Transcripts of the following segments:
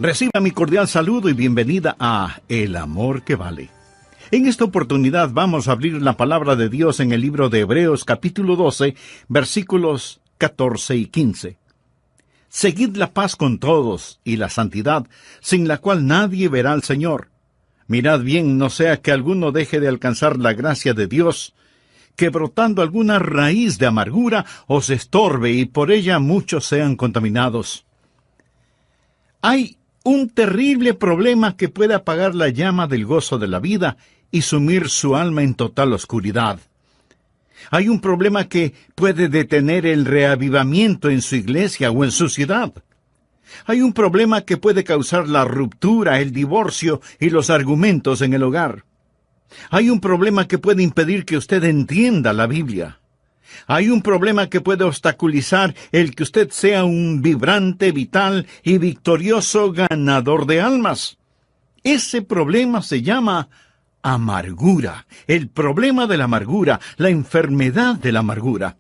Reciba mi cordial saludo y bienvenida a El Amor que Vale. En esta oportunidad vamos a abrir la palabra de Dios en el libro de Hebreos capítulo 12, versículos 14 y 15. Seguid la paz con todos y la santidad, sin la cual nadie verá al Señor. Mirad bien, no sea que alguno deje de alcanzar la gracia de Dios, que brotando alguna raíz de amargura os estorbe y por ella muchos sean contaminados. Hay un terrible problema que puede apagar la llama del gozo de la vida y sumir su alma en total oscuridad. Hay un problema que puede detener el reavivamiento en su iglesia o en su ciudad. Hay un problema que puede causar la ruptura, el divorcio y los argumentos en el hogar. Hay un problema que puede impedir que usted entienda la Biblia. Hay un problema que puede obstaculizar el que usted sea un vibrante, vital y victorioso ganador de almas. Ese problema se llama amargura, el problema de la amargura, la enfermedad de la amargura.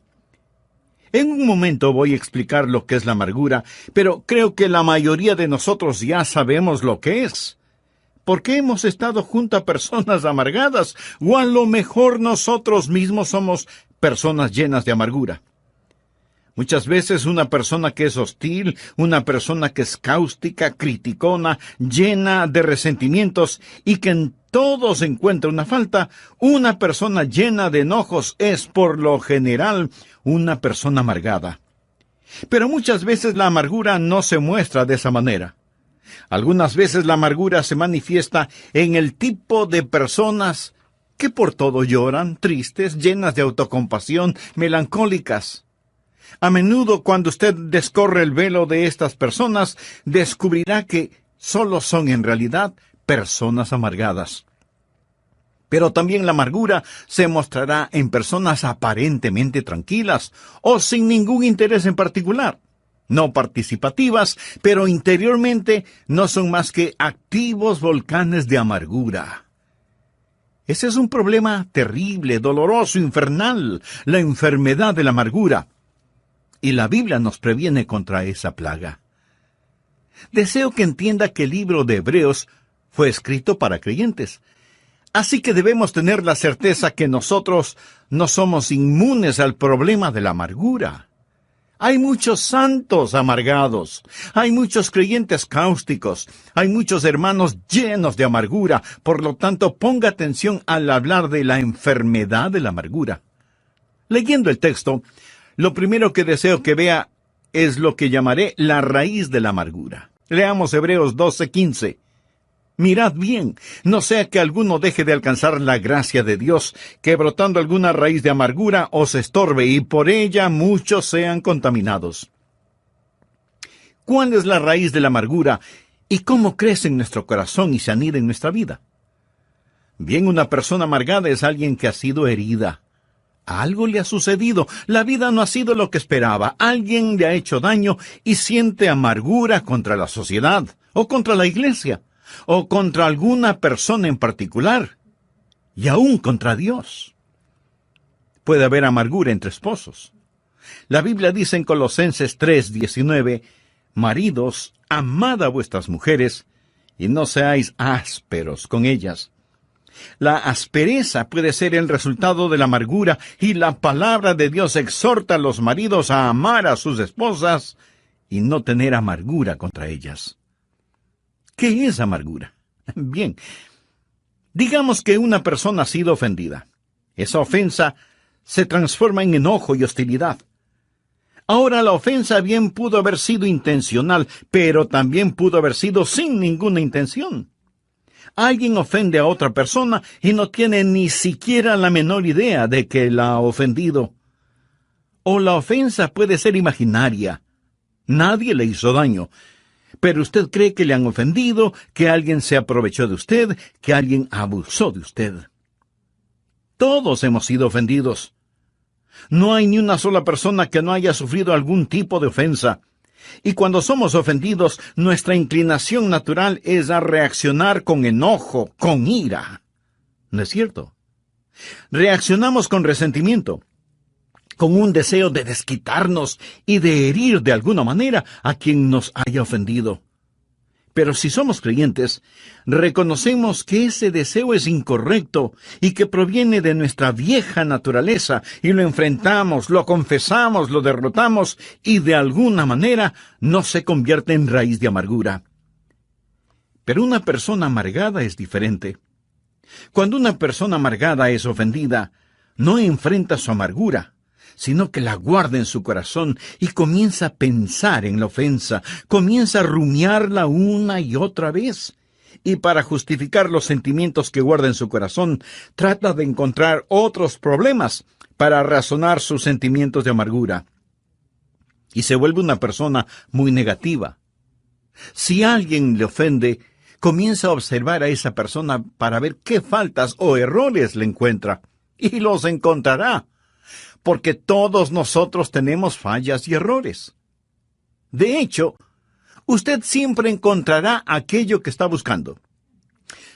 En un momento voy a explicar lo que es la amargura, pero creo que la mayoría de nosotros ya sabemos lo que es. Porque hemos estado junto a personas amargadas, o a lo mejor nosotros mismos somos personas llenas de amargura. Muchas veces una persona que es hostil, una persona que es cáustica, criticona, llena de resentimientos y que en todo se encuentra una falta, una persona llena de enojos es por lo general una persona amargada. Pero muchas veces la amargura no se muestra de esa manera. Algunas veces la amargura se manifiesta en el tipo de personas que por todo lloran, tristes, llenas de autocompasión, melancólicas. A menudo, cuando usted descorre el velo de estas personas, descubrirá que solo son en realidad personas amargadas. Pero también la amargura se mostrará en personas aparentemente tranquilas o sin ningún interés en particular. No participativas, pero interiormente no son más que activos volcanes de amargura. Ese es un problema terrible, doloroso, infernal, la enfermedad de la amargura. Y la Biblia nos previene contra esa plaga. Deseo que entienda que el libro de Hebreos fue escrito para creyentes. Así que debemos tener la certeza que nosotros no somos inmunes al problema de la amargura. Hay muchos santos amargados, hay muchos creyentes cáusticos, hay muchos hermanos llenos de amargura. Por lo tanto, ponga atención al hablar de la enfermedad de la amargura. Leyendo el texto, lo primero que deseo que vea es lo que llamaré la raíz de la amargura. Leamos Hebreos 12:15. Mirad bien, no sea que alguno deje de alcanzar la gracia de Dios, que brotando alguna raíz de amargura os estorbe, y por ella muchos sean contaminados. ¿Cuál es la raíz de la amargura y cómo crece en nuestro corazón y se anida en nuestra vida? Bien, una persona amargada es alguien que ha sido herida. Algo le ha sucedido, la vida no ha sido lo que esperaba, alguien le ha hecho daño y siente amargura contra la sociedad o contra la iglesia, o contra alguna persona en particular, y aún contra Dios. Puede haber amargura entre esposos. La Biblia dice en Colosenses 3:19, maridos, amad a vuestras mujeres, y no seáis ásperos con ellas. La aspereza puede ser el resultado de la amargura, y la palabra de Dios exhorta a los maridos a amar a sus esposas y no tener amargura contra ellas. ¿Qué es amargura? Bien, digamos que una persona ha sido ofendida. Esa ofensa se transforma en enojo y hostilidad. Ahora, la ofensa bien pudo haber sido intencional, pero también pudo haber sido sin ninguna intención. Alguien ofende a otra persona y no tiene ni siquiera la menor idea de que la ha ofendido. O la ofensa puede ser imaginaria. Nadie le hizo daño, pero usted cree que le han ofendido, que alguien se aprovechó de usted, que alguien abusó de usted. Todos hemos sido ofendidos. No hay ni una sola persona que no haya sufrido algún tipo de ofensa. Y cuando somos ofendidos, nuestra inclinación natural es a reaccionar con enojo, con ira. ¿No es cierto? Reaccionamos con resentimiento, con un deseo de desquitarnos y de herir de alguna manera a quien nos haya ofendido. Pero si somos creyentes, reconocemos que ese deseo es incorrecto y que proviene de nuestra vieja naturaleza, y lo enfrentamos, lo confesamos, lo derrotamos, y de alguna manera no se convierte en raíz de amargura. Pero una persona amargada es diferente. Cuando una persona amargada es ofendida, no enfrenta su amargura, sino que la guarda en su corazón y comienza a pensar en la ofensa, comienza a rumiarla una y otra vez. Y para justificar los sentimientos que guarda en su corazón, trata de encontrar otros problemas para razonar sus sentimientos de amargura. Y se vuelve una persona muy negativa. Si alguien le ofende, comienza a observar a esa persona para ver qué faltas o errores le encuentra, y los encontrará, porque todos nosotros tenemos fallas y errores. De hecho, usted siempre encontrará aquello que está buscando.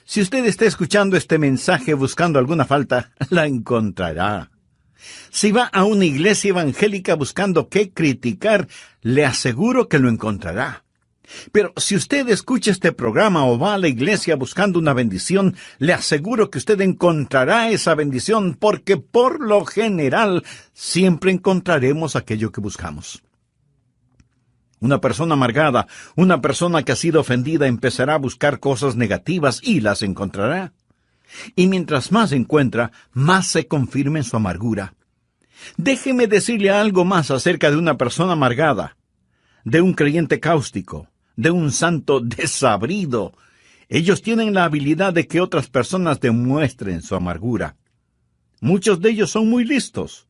Si usted está escuchando este mensaje buscando alguna falta, la encontrará. Si va a una iglesia evangélica buscando qué criticar, le aseguro que lo encontrará. Pero si usted escucha este programa o va a la iglesia buscando una bendición, le aseguro que usted encontrará esa bendición, porque por lo general siempre encontraremos aquello que buscamos. Una persona amargada, una persona que ha sido ofendida, empezará a buscar cosas negativas y las encontrará. Y mientras más encuentra, más se confirma en su amargura. Déjeme decirle algo más acerca de una persona amargada, de un creyente cáustico, de un santo desabrido. Ellos tienen la habilidad de que otras personas demuestren su amargura. Muchos de ellos son muy listos.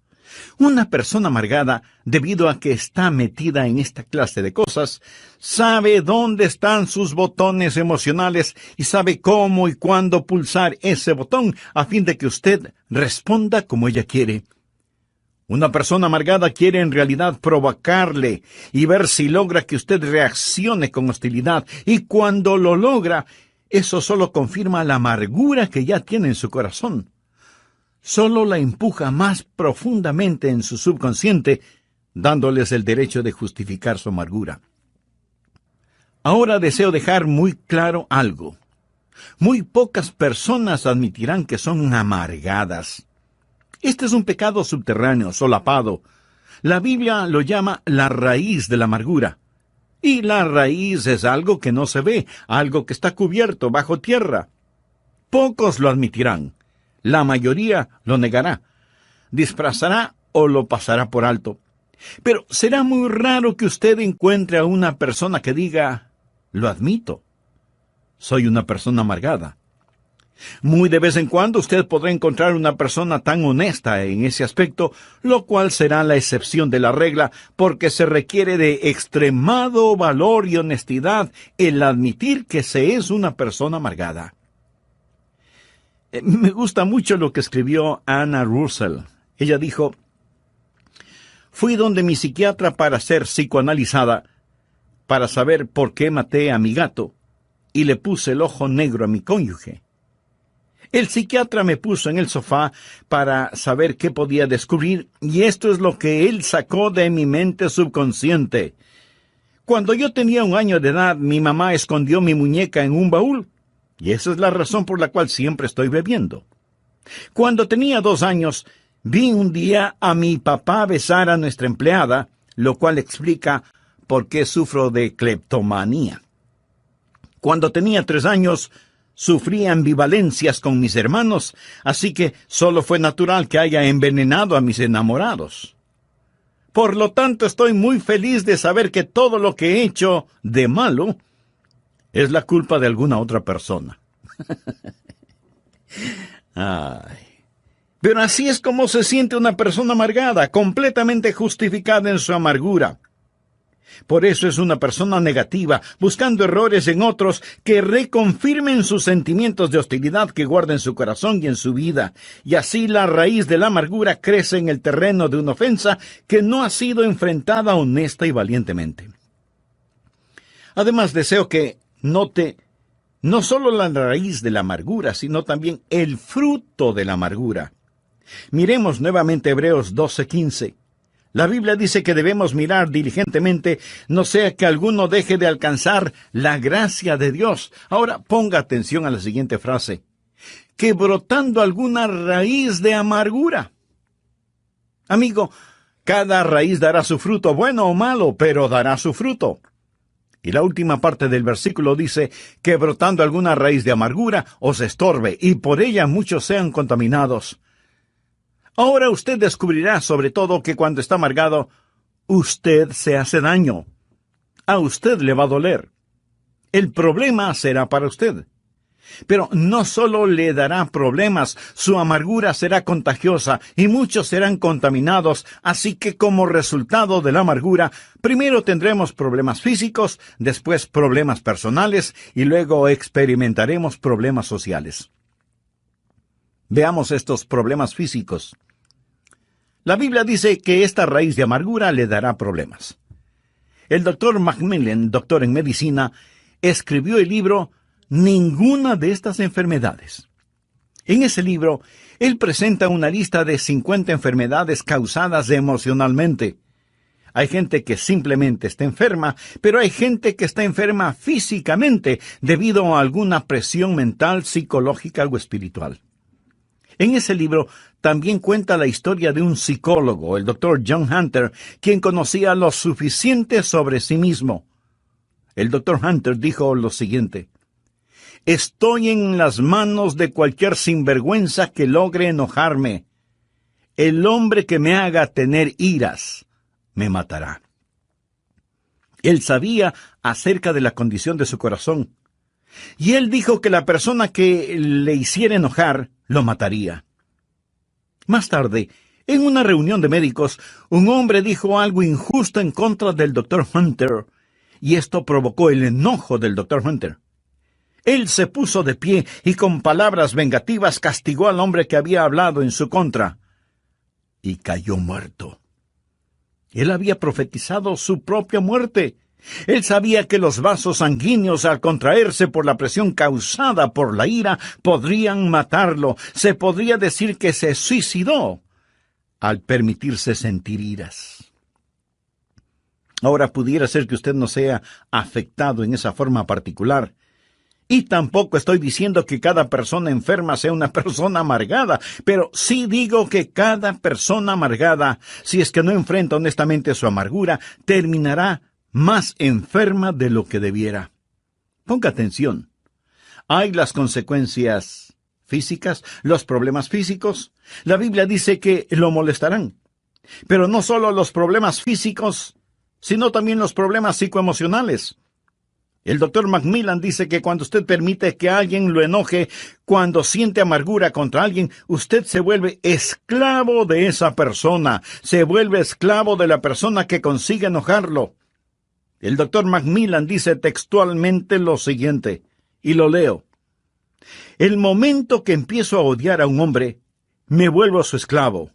Una persona amargada, debido a que está metida en esta clase de cosas, sabe dónde están sus botones emocionales y sabe cómo y cuándo pulsar ese botón a fin de que usted responda como ella quiere. Una persona amargada quiere en realidad provocarle y ver si logra que usted reaccione con hostilidad, y cuando lo logra, eso solo confirma la amargura que ya tiene en su corazón. Solo la empuja más profundamente en su subconsciente, dándoles el derecho de justificar su amargura. Ahora deseo dejar muy claro algo. Muy pocas personas admitirán que son amargadas. Este es un pecado subterráneo, solapado. La Biblia lo llama la raíz de la amargura. Y la raíz es algo que no se ve, algo que está cubierto bajo tierra. Pocos lo admitirán. La mayoría lo negará, disfrazará o lo pasará por alto. Pero será muy raro que usted encuentre a una persona que diga, lo admito, soy una persona amargada. Muy de vez en cuando usted podrá encontrar una persona tan honesta en ese aspecto, lo cual será la excepción de la regla, porque se requiere de extremado valor y honestidad el admitir que se es una persona amargada. Me gusta mucho lo que escribió Anna Russell. Ella dijo, fui donde mi psiquiatra para ser psicoanalizada, para saber por qué maté a mi gato, y le puse el ojo negro a mi cónyuge. El psiquiatra me puso en el sofá para saber qué podía descubrir, y esto es lo que él sacó de mi mente subconsciente. Cuando yo tenía 1 año de edad, mi mamá escondió mi muñeca en un baúl, y esa es la razón por la cual siempre estoy bebiendo. Cuando tenía 2 años, vi un día a mi papá besar a nuestra empleada, lo cual explica por qué sufro de cleptomanía. Cuando tenía 3 años, sufrí ambivalencias con mis hermanos, así que solo fue natural que haya envenenado a mis enamorados. Por lo tanto, estoy muy feliz de saber que todo lo que he hecho de malo es la culpa de alguna otra persona. Ay. Pero así es como se siente una persona amargada, completamente justificada en su amargura. Por eso es una persona negativa, buscando errores en otros que reconfirmen sus sentimientos de hostilidad que guarda en su corazón y en su vida. Y así la raíz de la amargura crece en el terreno de una ofensa que no ha sido enfrentada honesta y valientemente. Además, deseo que note no solo la raíz de la amargura, sino también el fruto de la amargura. Miremos nuevamente Hebreos 12:15. La Biblia dice que debemos mirar diligentemente, no sea que alguno deje de alcanzar la gracia de Dios. Ahora ponga atención a la siguiente frase: que brotando alguna raíz de amargura. Amigo, cada raíz dará su fruto, bueno o malo, pero dará su fruto. Y la última parte del versículo dice que brotando alguna raíz de amargura os estorbe, y por ella muchos sean contaminados. Ahora usted descubrirá sobre todo que cuando está amargado, usted se hace daño. A usted le va a doler. El problema será para usted. Pero no solo le dará problemas, su amargura será contagiosa y muchos serán contaminados, así que como resultado de la amargura, primero tendremos problemas físicos, después problemas personales y luego experimentaremos problemas sociales. Veamos estos problemas físicos. La Biblia dice que esta raíz de amargura le dará problemas. El doctor Macmillan, doctor en medicina, escribió el libro Ninguna de estas enfermedades. En ese libro, él presenta una lista de 50 enfermedades causadas emocionalmente. Hay gente que simplemente está enferma, pero hay gente que está enferma físicamente debido a alguna presión mental, psicológica o espiritual. En ese libro también cuenta la historia de un psicólogo, el Dr. John Hunter, quien conocía lo suficiente sobre sí mismo. El Dr. Hunter dijo lo siguiente: estoy en las manos de cualquier sinvergüenza que logre enojarme. El hombre que me haga tener iras me matará. Él sabía acerca de la condición de su corazón. Y él dijo que la persona que le hiciera enojar lo mataría. Más tarde, en una reunión de médicos, un hombre dijo algo injusto en contra del Dr. Hunter, y esto provocó el enojo del Dr. Hunter. Él se puso de pie y con palabras vengativas castigó al hombre que había hablado en su contra, y cayó muerto. Él había profetizado su propia muerte. Él sabía que los vasos sanguíneos, al contraerse por la presión causada por la ira, podrían matarlo. Se podría decir que se suicidó al permitirse sentir iras. Ahora pudiera ser que usted no sea afectado en esa forma particular. Y tampoco estoy diciendo que cada persona enferma sea una persona amargada, pero sí digo que cada persona amargada, si es que no enfrenta honestamente su amargura, terminará más enferma de lo que debiera. Ponga atención. Hay las consecuencias físicas, los problemas físicos. La Biblia dice que lo molestarán. Pero no solo los problemas físicos, sino también los problemas psicoemocionales. El doctor Macmillan dice que cuando usted permite que alguien lo enoje, cuando siente amargura contra alguien, usted se vuelve esclavo de esa persona, se vuelve esclavo de la persona que consigue enojarlo. El doctor Macmillan dice textualmente lo siguiente, y lo leo: el momento que empiezo a odiar a un hombre, me vuelvo su esclavo.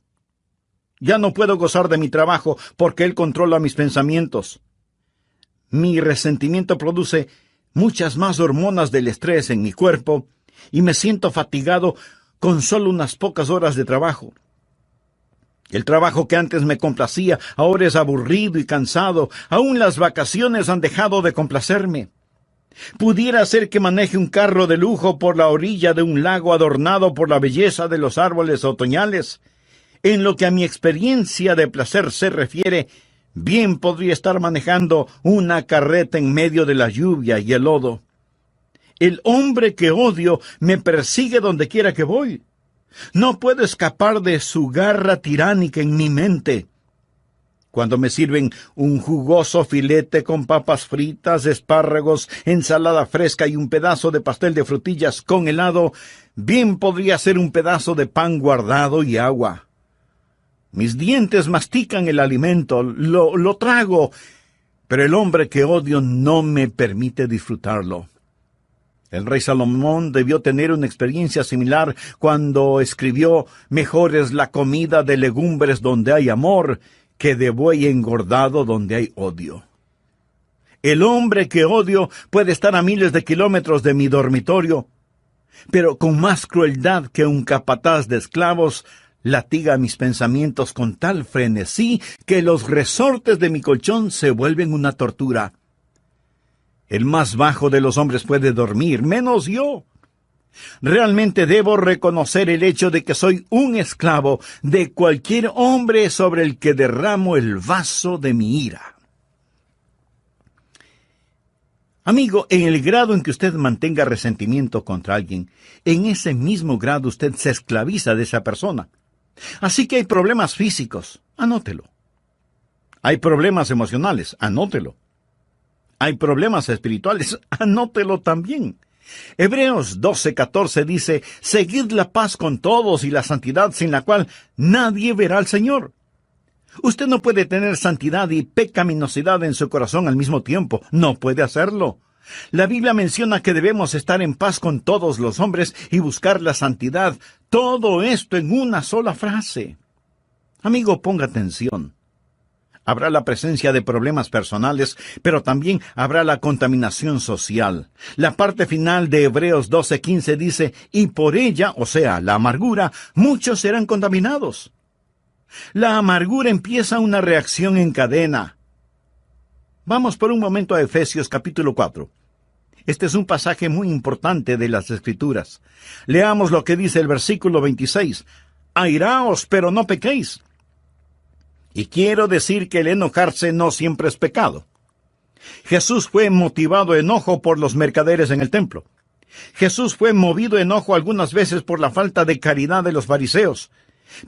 Ya no puedo gozar de mi trabajo porque él controla mis pensamientos. Mi resentimiento produce muchas más hormonas del estrés en mi cuerpo y me siento fatigado con solo unas pocas horas de trabajo. El trabajo que antes me complacía ahora es aburrido y cansado. Aún las vacaciones han dejado de complacerme. Pudiera ser que maneje un carro de lujo por la orilla de un lago adornado por la belleza de los árboles otoñales. En lo que a mi experiencia de placer se refiere, bien podría estar manejando una carreta en medio de la lluvia y el lodo. El hombre que odio me persigue donde quiera que voy. No puedo escapar de su garra tiránica en mi mente. Cuando me sirven un jugoso filete con papas fritas, espárragos, ensalada fresca y un pedazo de pastel de frutillas con helado, bien podría ser un pedazo de pan guardado y agua. Mis dientes mastican el alimento, lo trago, pero el hombre que odio no me permite disfrutarlo. El rey Salomón debió tener una experiencia similar cuando escribió: mejor es la comida de legumbres donde hay amor que de buey engordado donde hay odio. El hombre que odio puede estar a miles de kilómetros de mi dormitorio, pero con más crueldad que un capataz de esclavos latiga mis pensamientos con tal frenesí que los resortes de mi colchón se vuelven una tortura. El más bajo de los hombres puede dormir, menos yo. Realmente debo reconocer el hecho de que soy un esclavo de cualquier hombre sobre el que derramo el vaso de mi ira. Amigo, en el grado en que usted mantenga resentimiento contra alguien, en ese mismo grado usted se esclaviza de esa persona. Así que hay problemas físicos, anótelo. Hay problemas emocionales, anótelo. Hay problemas espirituales, anótelo también. Hebreos 12:14 dice, seguid la paz con todos y la santidad sin la cual nadie verá al Señor. Usted no puede tener santidad y pecaminosidad en su corazón al mismo tiempo. No puede hacerlo. La Biblia menciona que debemos estar en paz con todos los hombres y buscar la santidad. Todo esto en una sola frase. Amigo, ponga atención. Habrá la presencia de problemas personales, pero también habrá la contaminación social. La parte final de Hebreos 12:15 dice, y por ella, o sea, la amargura, muchos serán contaminados. La amargura empieza una reacción en cadena. Vamos por un momento a Efesios capítulo 4. Este es un pasaje muy importante de las Escrituras. Leamos lo que dice el versículo 26. Airaos, pero no pequéis. Y quiero decir que el enojarse no siempre es pecado. Jesús fue motivado a enojo por los mercaderes en el templo. Jesús fue movido a enojo algunas veces por la falta de caridad de los fariseos.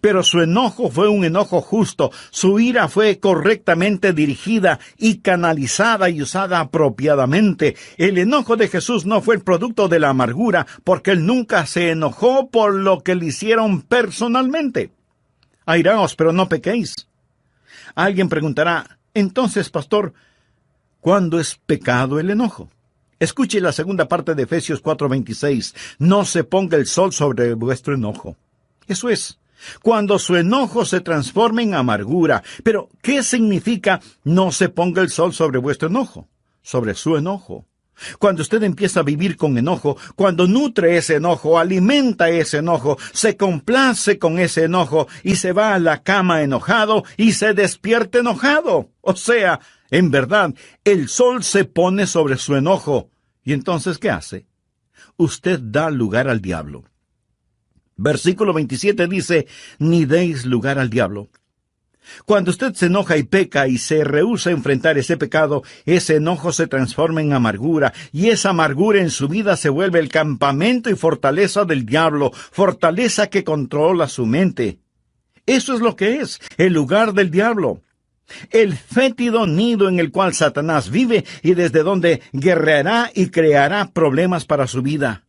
Pero su enojo fue un enojo justo, su ira fue correctamente dirigida y canalizada y usada apropiadamente. El enojo de Jesús no fue el producto de la amargura, porque él nunca se enojó por lo que le hicieron personalmente. Airaos, pero no pequéis. Alguien preguntará, entonces, pastor, ¿cuándo es pecado el enojo? Escuche la segunda parte de Efesios 4:26. No se ponga el sol sobre vuestro enojo. Eso es, cuando su enojo se transforme en amargura. Pero, ¿qué significa no se ponga el sol sobre vuestro enojo? Sobre su enojo. Cuando usted empieza a vivir con enojo, cuando nutre ese enojo, alimenta ese enojo, se complace con ese enojo y se va a la cama enojado y se despierta enojado. O sea, en verdad, el sol se pone sobre su enojo. ¿Y entonces qué hace? Usted da lugar al diablo. Versículo 27 dice, ni deis lugar al diablo. Cuando usted se enoja y peca y se rehúsa a enfrentar ese pecado, ese enojo se transforma en amargura, y esa amargura en su vida se vuelve el campamento y fortaleza del diablo, fortaleza que controla su mente. Eso es lo que es, el lugar del diablo. El fétido nido en el cual Satanás vive y desde donde guerreará y creará problemas para su vida.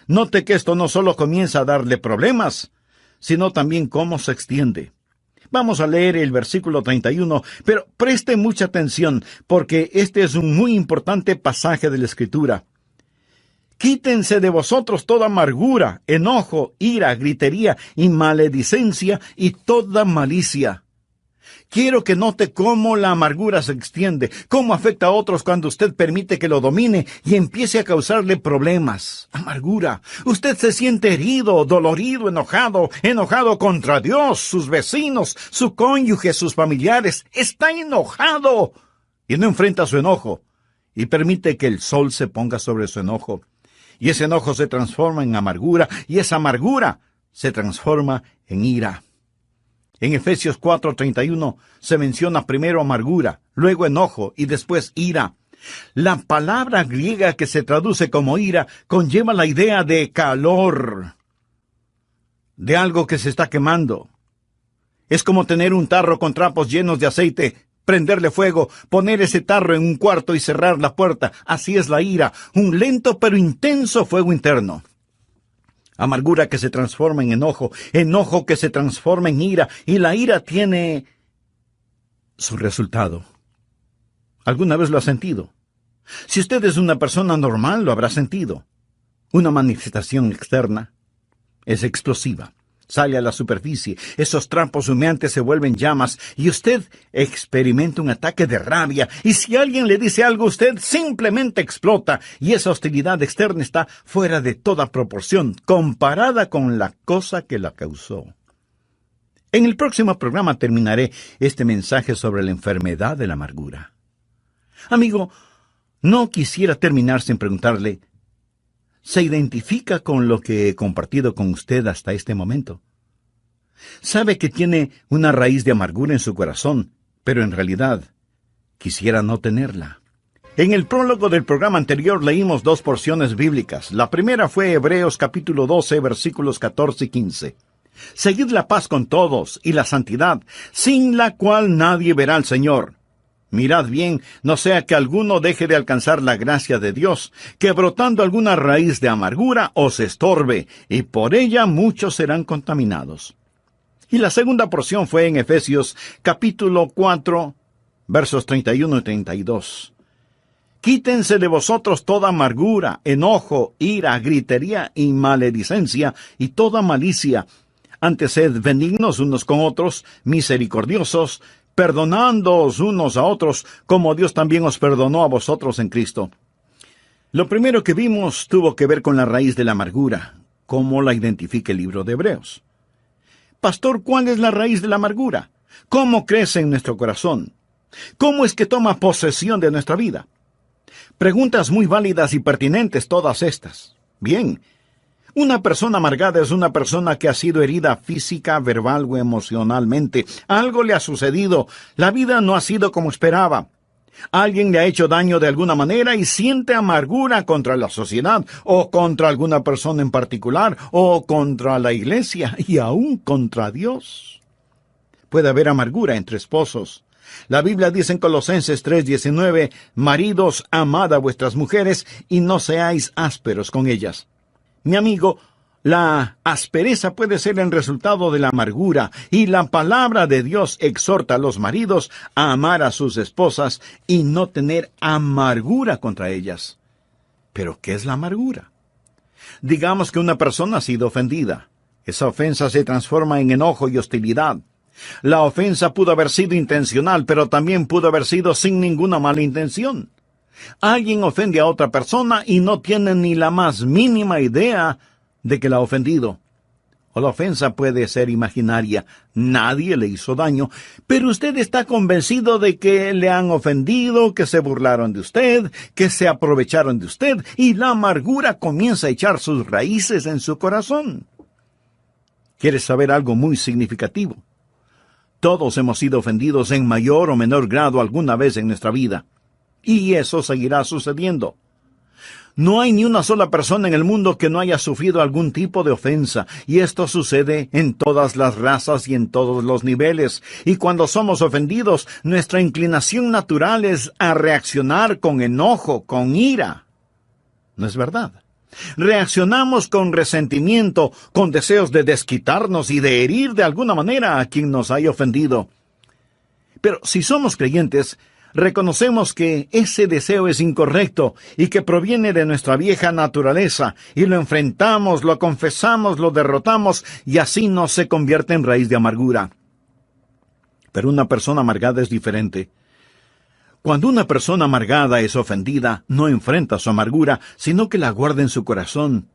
Note que esto no solo comienza a darle problemas, sino también cómo se extiende. Vamos a leer el versículo 31, pero preste mucha atención, porque este es un muy importante pasaje de la Escritura. Quítense de vosotros toda amargura, enojo, ira, gritería y maledicencia y toda malicia. Quiero que note cómo la amargura se extiende, cómo afecta a otros cuando usted permite que lo domine y empiece a causarle problemas. Amargura. Usted se siente herido, dolorido, enojado contra Dios, sus vecinos, su cónyuge, sus familiares. Está enojado y no enfrenta su enojo y permite que el sol se ponga sobre su enojo. Y ese enojo se transforma en amargura y esa amargura se transforma en ira. En Efesios 4:31 se menciona primero amargura, luego enojo y después ira. La palabra griega que se traduce como ira conlleva la idea de calor, de algo que se está quemando. Es como tener un tarro con trapos llenos de aceite, prenderle fuego, poner ese tarro en un cuarto y cerrar la puerta. Así es la ira, un lento pero intenso fuego interno. Amargura que se transforma en enojo, enojo que se transforma en ira, y la ira tiene su resultado. ¿Alguna vez lo ha sentido? Si usted es una persona normal, lo habrá sentido. Una manifestación externa es explosiva. Sale a la superficie, esos trapos humeantes se vuelven llamas y usted experimenta un ataque de rabia. Y si alguien le dice algo, usted simplemente explota y esa hostilidad externa está fuera de toda proporción comparada con la cosa que la causó. En el próximo programa terminaré este mensaje sobre la enfermedad de la amargura. Amigo, no quisiera terminar sin preguntarle, ¿se identifica con lo que he compartido con usted hasta este momento? Sabe que tiene una raíz de amargura en su corazón, pero en realidad quisiera no tenerla. En el prólogo del programa anterior leímos dos porciones bíblicas. La primera fue Hebreos capítulo 12, versículos 14 y 15. Seguid la paz con todos y la santidad, sin la cual nadie verá al Señor. Mirad bien, no sea que alguno deje de alcanzar la gracia de Dios, que brotando alguna raíz de amargura os estorbe, y por ella muchos serán contaminados. Y la segunda porción fue en Efesios capítulo 4, versos 31 y 32. Quítense de vosotros toda amargura, enojo, ira, gritería y maledicencia, y toda malicia. Antes sed benignos unos con otros, misericordiosos, perdonándoos unos a otros, como Dios también os perdonó a vosotros en Cristo. Lo primero que vimos tuvo que ver con la raíz de la amargura, como la identifica el libro de Hebreos. Pastor, ¿cuál es la raíz de la amargura? ¿Cómo crece en nuestro corazón? ¿Cómo es que toma posesión de nuestra vida? Preguntas muy válidas y pertinentes todas estas. Bien, una persona amargada es una persona que ha sido herida física, verbal o emocionalmente. Algo le ha sucedido. La vida no ha sido como esperaba. Alguien le ha hecho daño de alguna manera y siente amargura contra la sociedad, o contra alguna persona en particular, o contra la iglesia, y aún contra Dios. Puede haber amargura entre esposos. La Biblia dice en Colosenses 3:19, maridos, amad a vuestras mujeres y no seáis ásperos con ellas. Mi amigo, la aspereza puede ser el resultado de la amargura, y la palabra de Dios exhorta a los maridos a amar a sus esposas y no tener amargura contra ellas. ¿Pero qué es la amargura? Digamos que una persona ha sido ofendida. Esa ofensa se transforma en enojo y hostilidad. La ofensa pudo haber sido intencional, pero también pudo haber sido sin ninguna mala intención. Alguien ofende a otra persona y no tiene ni la más mínima idea de que la ha ofendido. O la ofensa puede ser imaginaria, nadie le hizo daño, pero usted está convencido de que le han ofendido, que se burlaron de usted, que se aprovecharon de usted, y la amargura comienza a echar sus raíces en su corazón. ¿Quieres saber algo muy significativo? Todos hemos sido ofendidos en mayor o menor grado alguna vez en nuestra vida. Y eso seguirá sucediendo. No hay ni una sola persona en el mundo que no haya sufrido algún tipo de ofensa, y esto sucede en todas las razas y en todos los niveles. Y cuando somos ofendidos, nuestra inclinación natural es a reaccionar con enojo, con ira. ¿No es verdad? Reaccionamos con resentimiento, con deseos de desquitarnos y de herir de alguna manera a quien nos haya ofendido. Pero si somos creyentes, reconocemos que ese deseo es incorrecto y que proviene de nuestra vieja naturaleza, y lo enfrentamos, lo confesamos, lo derrotamos, y así no se convierte en raíz de amargura. Pero una persona amargada es diferente. Cuando una persona amargada es ofendida, no enfrenta su amargura, sino que la guarda en su corazón.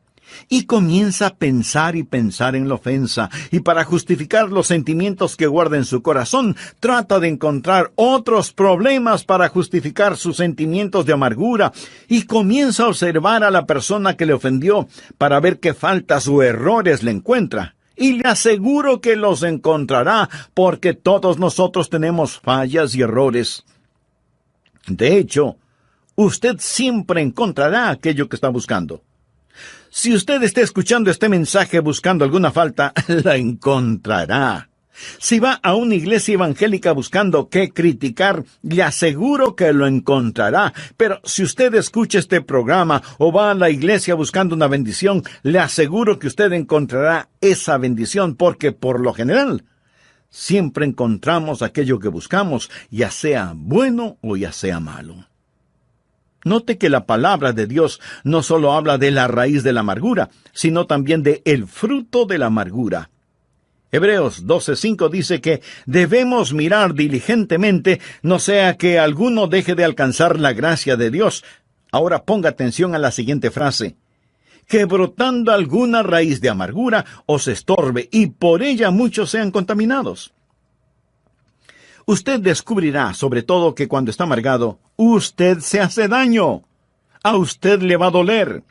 Y comienza a pensar y pensar en la ofensa, y para justificar los sentimientos que guarda en su corazón, trata de encontrar otros problemas para justificar sus sentimientos de amargura, y comienza a observar a la persona que le ofendió para ver qué faltas o errores le encuentra. Y le aseguro que los encontrará, porque todos nosotros tenemos fallas y errores. De hecho, usted siempre encontrará aquello que está buscando. Si usted está escuchando este mensaje buscando alguna falta, la encontrará. Si va a una iglesia evangélica buscando qué criticar, le aseguro que lo encontrará. Pero si usted escucha este programa o va a la iglesia buscando una bendición, le aseguro que usted encontrará esa bendición, porque por lo general siempre encontramos aquello que buscamos, ya sea bueno o ya sea malo. Note que la palabra de Dios no solo habla de la raíz de la amargura, sino también de el fruto de la amargura. Hebreos 12:5 dice que debemos mirar diligentemente, no sea que alguno deje de alcanzar la gracia de Dios. Ahora ponga atención a la siguiente frase: que brotando alguna raíz de amargura os estorbe y por ella muchos sean contaminados. Usted descubrirá, sobre todo, que cuando está amargado, usted se hace daño. A usted le va a doler.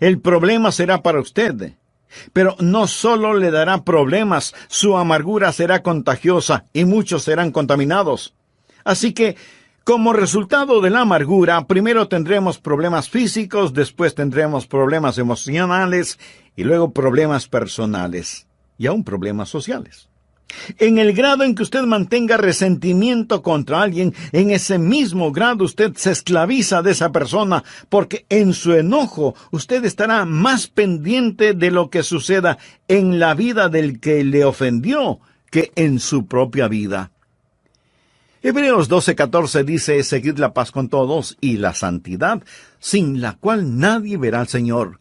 El problema será para usted. Pero no solo le dará problemas, su amargura será contagiosa y muchos serán contaminados. Así que, como resultado de la amargura, primero tendremos problemas físicos, después tendremos problemas emocionales y luego problemas personales y aún problemas sociales. En el grado en que usted mantenga resentimiento contra alguien, en ese mismo grado usted se esclaviza de esa persona, porque en su enojo usted estará más pendiente de lo que suceda en la vida del que le ofendió que en su propia vida. Hebreos 12:14 dice: seguid la paz con todos y la santidad, sin la cual nadie verá al Señor.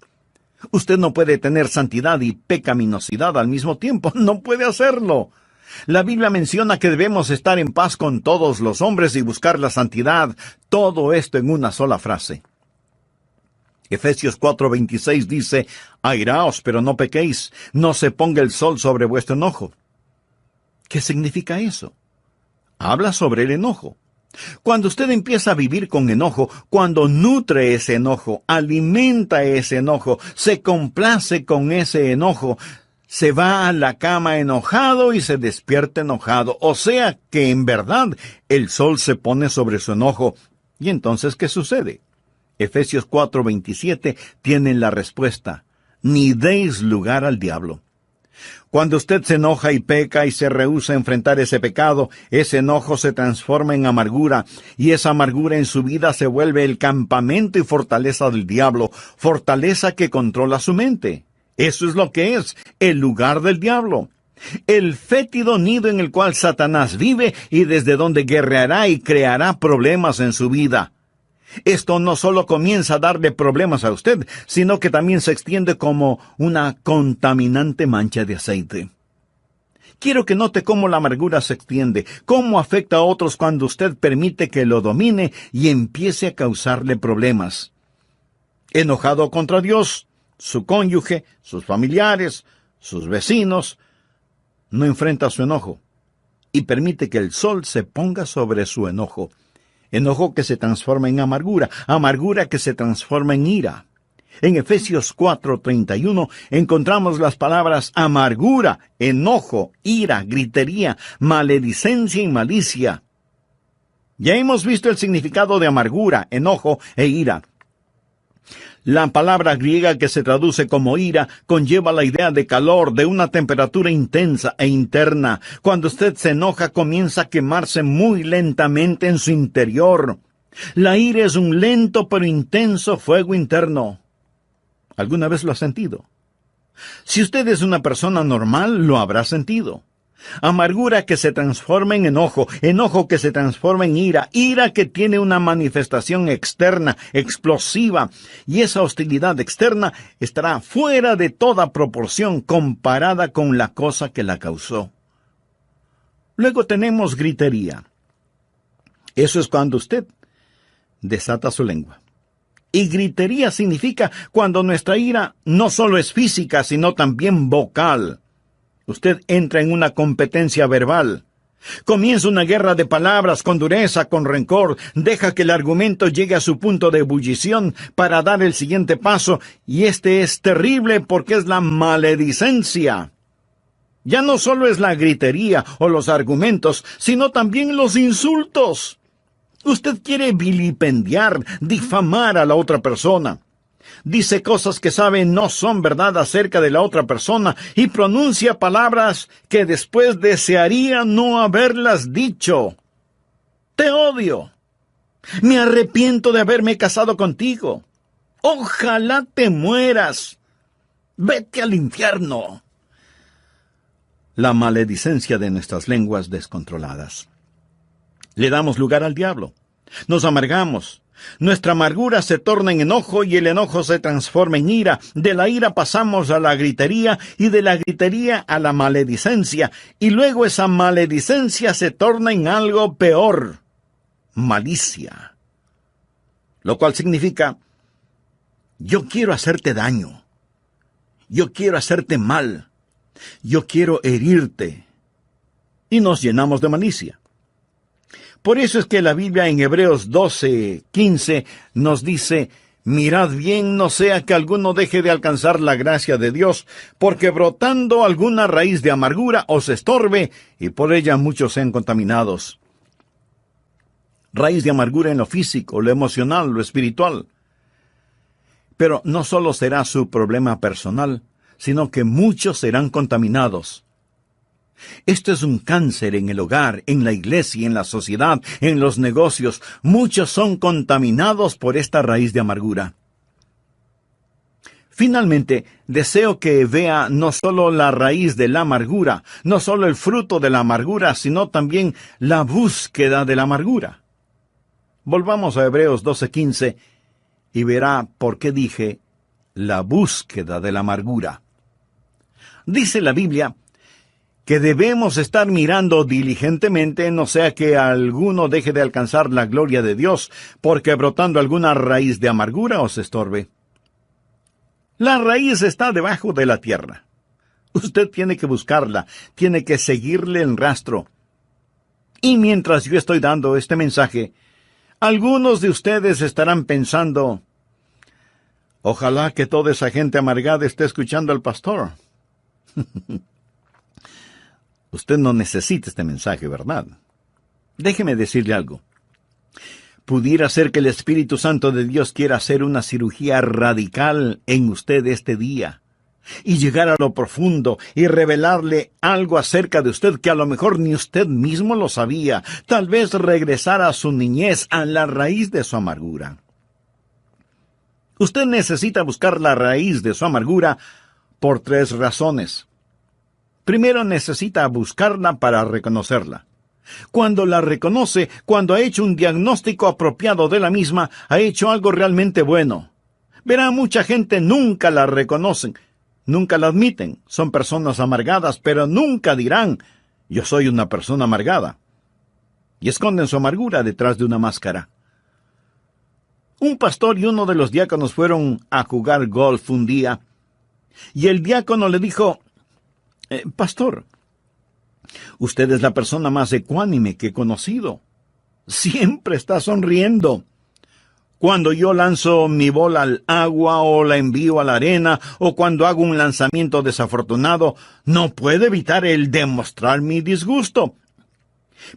Usted no puede tener santidad y pecaminosidad al mismo tiempo. No puede hacerlo. La Biblia menciona que debemos estar en paz con todos los hombres y buscar la santidad. Todo esto en una sola frase. Efesios 4:26 dice: airaos, pero no pequéis. No se ponga el sol sobre vuestro enojo. ¿Qué significa eso? Habla sobre el enojo. Cuando usted empieza a vivir con enojo, cuando nutre ese enojo, alimenta ese enojo, se complace con ese enojo, se va a la cama enojado y se despierta enojado. O sea que en verdad el sol se pone sobre su enojo. ¿Y entonces qué sucede? Efesios 4:27 tiene la respuesta: ni deis lugar al diablo. Cuando usted se enoja y peca y se rehúsa a enfrentar ese pecado, ese enojo se transforma en amargura, y esa amargura en su vida se vuelve el campamento y fortaleza del diablo, fortaleza que controla su mente. Eso es lo que es, el lugar del diablo. El fétido nido en el cual Satanás vive y desde donde guerreará y creará problemas en su vida. Esto no solo comienza a darle problemas a usted, sino que también se extiende como una contaminante mancha de aceite. Quiero que note cómo la amargura se extiende, cómo afecta a otros cuando usted permite que lo domine y empiece a causarle problemas. Enojado contra Dios, su cónyuge, sus familiares, sus vecinos, no enfrenta su enojo y permite que el sol se ponga sobre su enojo. Enojo que se transforma en amargura, amargura que se transforma en ira. En Efesios 4:31 encontramos las palabras amargura, enojo, ira, gritería, maledicencia y malicia. Ya hemos visto el significado de amargura, enojo e ira. La palabra griega que se traduce como ira conlleva la idea de calor, de una temperatura intensa e interna. Cuando usted se enoja, comienza a quemarse muy lentamente en su interior. La ira es un lento pero intenso fuego interno. ¿Alguna vez lo ha sentido? Si usted es una persona normal, lo habrá sentido. Amargura que se transforma en enojo, enojo que se transforma en ira, ira que tiene una manifestación externa, explosiva, y esa hostilidad externa estará fuera de toda proporción comparada con la cosa que la causó. Luego tenemos gritería. Eso es cuando usted desata su lengua. Y gritería significa cuando nuestra ira no solo es física, sino también vocal. Usted entra en una competencia verbal. Comienza una guerra de palabras con dureza, con rencor. Deja que el argumento llegue a su punto de ebullición para dar el siguiente paso. Y este es terrible porque es la maledicencia. Ya no solo es la gritería o los argumentos, sino también los insultos. Usted quiere vilipendiar, difamar a la otra persona. Dice cosas que sabe no son verdad acerca de la otra persona y pronuncia palabras que después desearía no haberlas dicho. Te odio. Me arrepiento de haberme casado contigo. Ojalá te mueras. Vete al infierno. La maledicencia de nuestras lenguas descontroladas. Le damos lugar al diablo. Nos amargamos. Nuestra amargura se torna en enojo y el enojo se transforma en ira. De la ira pasamos a la gritería y de la gritería a la maledicencia. Y luego esa maledicencia se torna en algo peor. Malicia. Lo cual significa, yo quiero hacerte daño. yo quiero hacerte mal, yo quiero herirte. Y nos llenamos de malicia. Por eso es que la Biblia en Hebreos 12:15 nos dice: mirad bien, no sea que alguno deje de alcanzar la gracia de Dios, porque brotando alguna raíz de amargura os estorbe, y por ella muchos sean contaminados. Raíz de amargura en lo físico, lo emocional, lo espiritual. Pero no solo será su problema personal, sino que muchos serán contaminados. Esto es un cáncer en el hogar, en la iglesia, en la sociedad, en los negocios. Muchos son contaminados por esta raíz de amargura. Finalmente, deseo que vea no solo la raíz de la amargura, no solo el fruto de la amargura, sino también la búsqueda de la amargura. Volvamos a Hebreos 12:15 y verá por qué dije la búsqueda de la amargura. Dice la Biblia que debemos estar mirando diligentemente, no sea que alguno deje de alcanzar la gloria de Dios, porque brotando alguna raíz de amargura os estorbe. La raíz está debajo de la tierra. Usted tiene que buscarla, tiene que seguirle el rastro. Y mientras yo estoy dando este mensaje, algunos de ustedes estarán pensando: ojalá que toda esa gente amargada esté escuchando al pastor. Usted no necesita este mensaje, ¿verdad? Déjeme decirle algo. Pudiera ser que el Espíritu Santo de Dios quiera hacer una cirugía radical en usted este día, y llegar a lo profundo y revelarle algo acerca de usted que a lo mejor ni usted mismo lo sabía. Tal vez regresar a su niñez, a la raíz de su amargura. Usted necesita buscar la raíz de su amargura por 3 razones. Primero, necesita buscarla para reconocerla. Cuando la reconoce, cuando ha hecho un diagnóstico apropiado de la misma, ha hecho algo realmente bueno. Verá, mucha gente nunca la reconocen, nunca la admiten. Son personas amargadas, pero nunca dirán: yo soy una persona amargada. Y esconden su amargura detrás de una máscara. Un pastor y uno de los diáconos fueron a jugar golf un día, y el diácono le dijo: pastor, usted es la persona más ecuánime que he conocido. Siempre está sonriendo. Cuando yo lanzo mi bola al agua o la envío a la arena, o cuando hago un lanzamiento desafortunado, no puedo evitar el demostrar mi disgusto.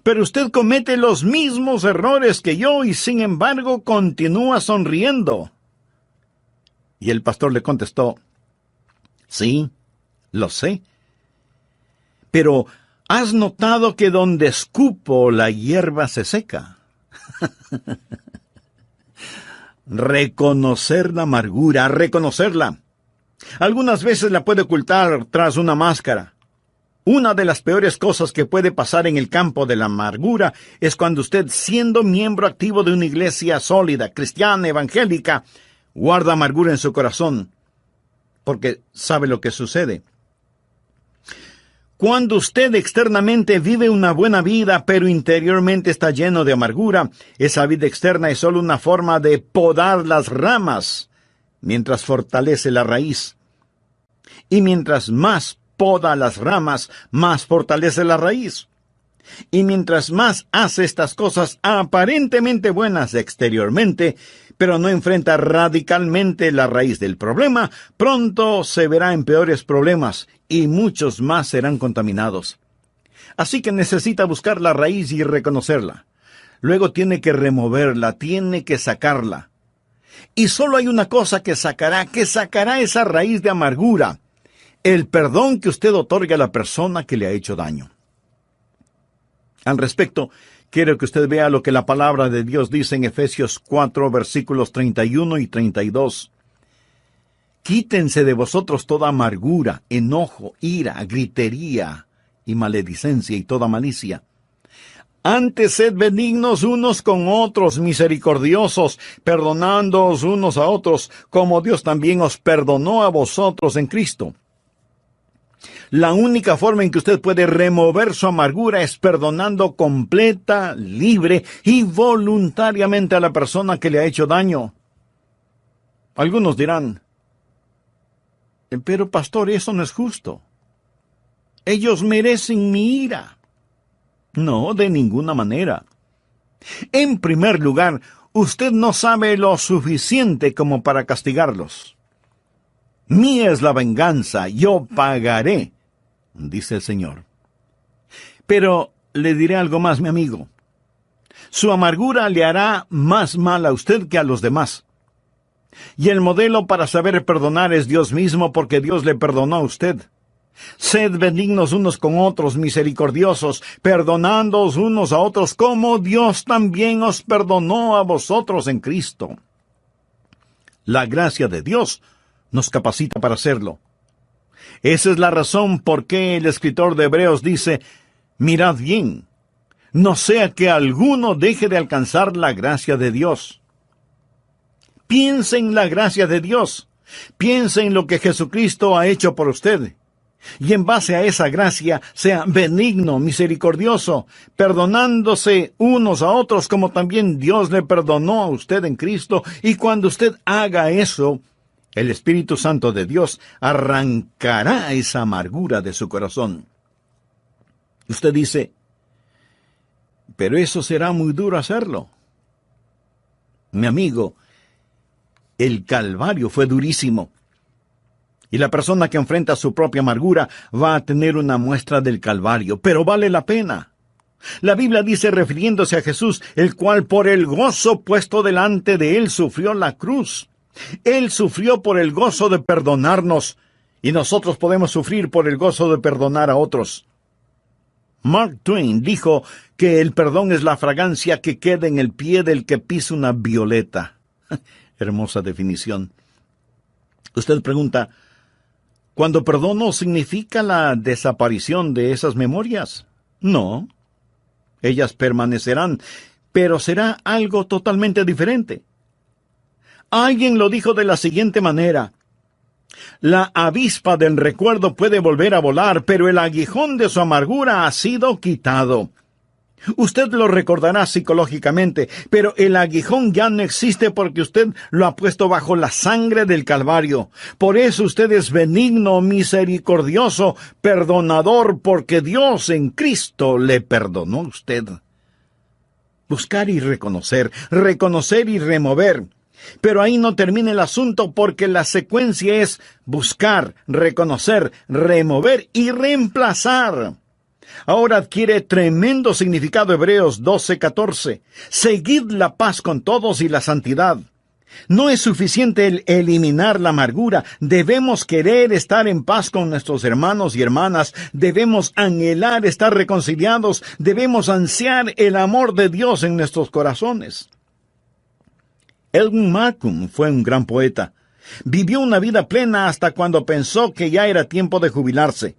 Pero usted comete los mismos errores que yo y sin embargo continúa sonriendo. Y el pastor le contestó: sí, lo sé. Pero, ¿has notado que donde escupo la hierba se seca? Reconocer la amargura, reconocerla. Algunas veces la puede ocultar tras una máscara. Una de las peores cosas que puede pasar en el campo de la amargura es cuando usted, siendo miembro activo de una iglesia sólida, cristiana, evangélica, guarda amargura en su corazón, porque sabe lo que sucede. Cuando usted externamente vive una buena vida, pero interiormente está lleno de amargura, esa vida externa es solo una forma de podar las ramas, mientras fortalece la raíz. Y mientras más poda las ramas, más fortalece la raíz. Y mientras más hace estas cosas aparentemente buenas exteriormente, pero no enfrenta radicalmente la raíz del problema, pronto se verá en peores problemas y muchos más serán contaminados. Así que necesita buscar la raíz y reconocerla. Luego tiene que removerla, tiene que sacarla. Y solo hay una cosa que sacará esa raíz de amargura: el perdón que usted otorga a la persona que le ha hecho daño. Al respecto, quiero que usted vea lo que la palabra de Dios dice en Efesios 4, versículos 31 y 32. Quítense de vosotros toda amargura, enojo, ira, gritería y maledicencia y toda malicia. Antes sed benignos unos con otros, misericordiosos, perdonándoos unos a otros, como Dios también os perdonó a vosotros en Cristo. La única forma en que usted puede remover su amargura es perdonando completa, libre y voluntariamente a la persona que le ha hecho daño. Algunos dirán: Pero pastor, eso no es justo. Ellos merecen mi ira. No, de ninguna manera. En primer lugar, usted no sabe lo suficiente como para castigarlos. Mía es la venganza, yo pagaré, dice el Señor. Pero le diré algo más, mi amigo. Su amargura le hará más mal a usted que a los demás. Y el modelo para saber perdonar es Dios mismo, porque Dios le perdonó a usted. Sed benignos unos con otros, misericordiosos, perdonándoos unos a otros, como Dios también os perdonó a vosotros en Cristo. La gracia de Dios nos capacita para hacerlo. Esa es la razón por qué el escritor de Hebreos dice, mirad bien, no sea que alguno deje de alcanzar la gracia de Dios. Piense en la gracia de Dios. Piense en lo que Jesucristo ha hecho por usted. Y en base a esa gracia, sea benigno, misericordioso, perdonándose unos a otros como también Dios le perdonó a usted en Cristo. Y cuando usted haga eso, el Espíritu Santo de Dios arrancará esa amargura de su corazón. Usted dice, pero eso será muy duro hacerlo. Mi amigo, el Calvario fue durísimo. Y la persona que enfrenta su propia amargura va a tener una muestra del Calvario, pero vale la pena. La Biblia dice, refiriéndose a Jesús, el cual por el gozo puesto delante de él sufrió la cruz. Él sufrió por el gozo de perdonarnos, y nosotros podemos sufrir por el gozo de perdonar a otros. Mark Twain dijo que el perdón es la fragancia que queda en el pie del que pisa una violeta. Hermosa definición. Usted pregunta, ¿cuando perdono significa la desaparición de esas memorias? No. Ellas permanecerán, pero será algo totalmente diferente. Alguien lo dijo de la siguiente manera: la avispa del recuerdo puede volver a volar, pero el aguijón de su amargura ha sido quitado. Usted lo recordará psicológicamente, pero el aguijón ya no existe porque usted lo ha puesto bajo la sangre del Calvario. Por eso usted es benigno, misericordioso, perdonador, porque Dios en Cristo le perdonó a usted. Buscar y reconocer y remover. Pero ahí no termina el asunto, porque la secuencia es buscar, reconocer, remover y reemplazar. Ahora adquiere tremendo significado Hebreos 12:14. Seguid la paz con todos y la santidad. No es suficiente el eliminar la amargura. Debemos querer estar en paz con nuestros hermanos y hermanas. Debemos anhelar estar reconciliados. Debemos ansiar el amor de Dios en nuestros corazones. Edwin Markham fue un gran poeta. Vivió una vida plena hasta cuando pensó que ya era tiempo de jubilarse.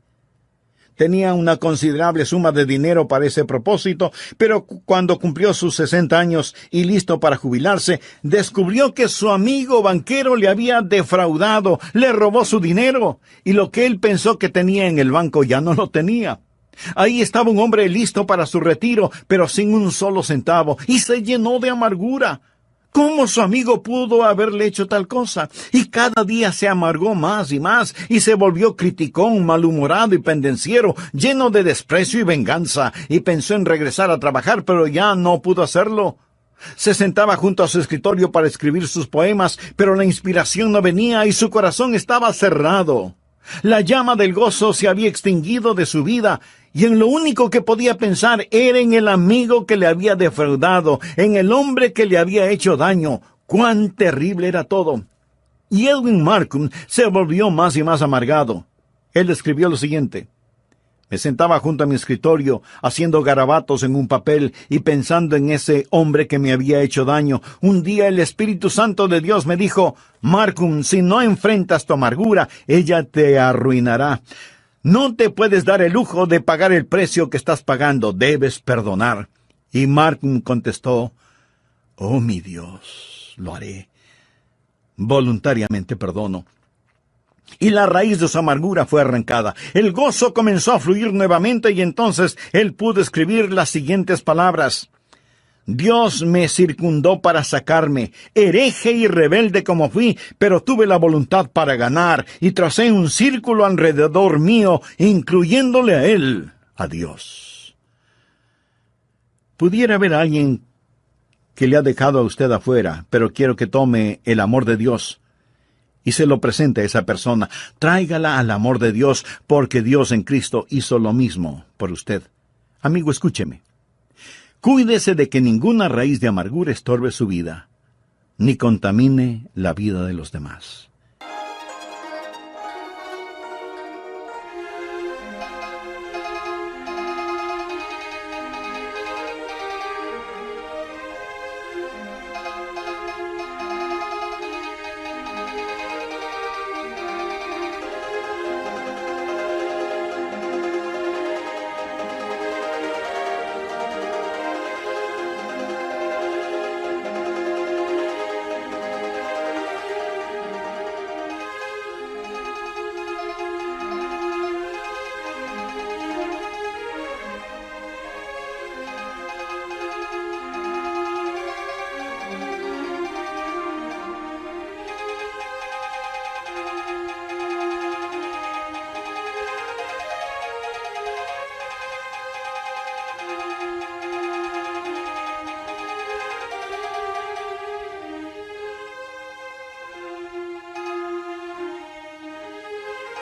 Tenía una considerable suma de dinero para ese propósito, pero cuando cumplió sus 60 años y listo para jubilarse, descubrió que su amigo banquero le había defraudado, le robó su dinero, y lo que él pensó que tenía en el banco ya no lo tenía. Ahí estaba un hombre listo para su retiro, pero sin un solo centavo, y se llenó de amargura. ¿Cómo su amigo pudo haberle hecho tal cosa? Y cada día se amargó más, y se volvió criticón, malhumorado y pendenciero, lleno de desprecio y venganza, y pensó en regresar a trabajar, pero ya no pudo hacerlo. Se sentaba junto a su escritorio para escribir sus poemas, pero la inspiración no venía y su corazón estaba cerrado. La llama del gozo se había extinguido de su vida, y en lo único que podía pensar era en el amigo que le había defraudado, en el hombre que le había hecho daño. ¡Cuán terrible era todo! Y Edwin Markham se volvió más y más amargado. Él escribió lo siguiente: me sentaba junto a mi escritorio, haciendo garabatos en un papel y pensando en ese hombre que me había hecho daño. Un día el Espíritu Santo de Dios me dijo: Markham, si no enfrentas tu amargura, ella te arruinará. No te puedes dar el lujo de pagar el precio que estás pagando. Debes perdonar. Y Markham contestó: oh, mi Dios, lo haré. Voluntariamente perdono. Y la raíz de su amargura fue arrancada. El gozo comenzó a fluir nuevamente y entonces él pudo escribir las siguientes palabras: Dios me circundó para sacarme, hereje y rebelde como fui, pero tuve la voluntad para ganar, y tracé un círculo alrededor mío, incluyéndole a Él, a Dios. Pudiera haber alguien que le ha dejado a usted afuera, pero quiero que tome el amor de Dios y se lo presente a esa persona. Tráigala al amor de Dios, porque Dios en Cristo hizo lo mismo por usted. Amigo, escúcheme. Cuídese de que ninguna raíz de amargura estorbe su vida, ni contamine la vida de los demás.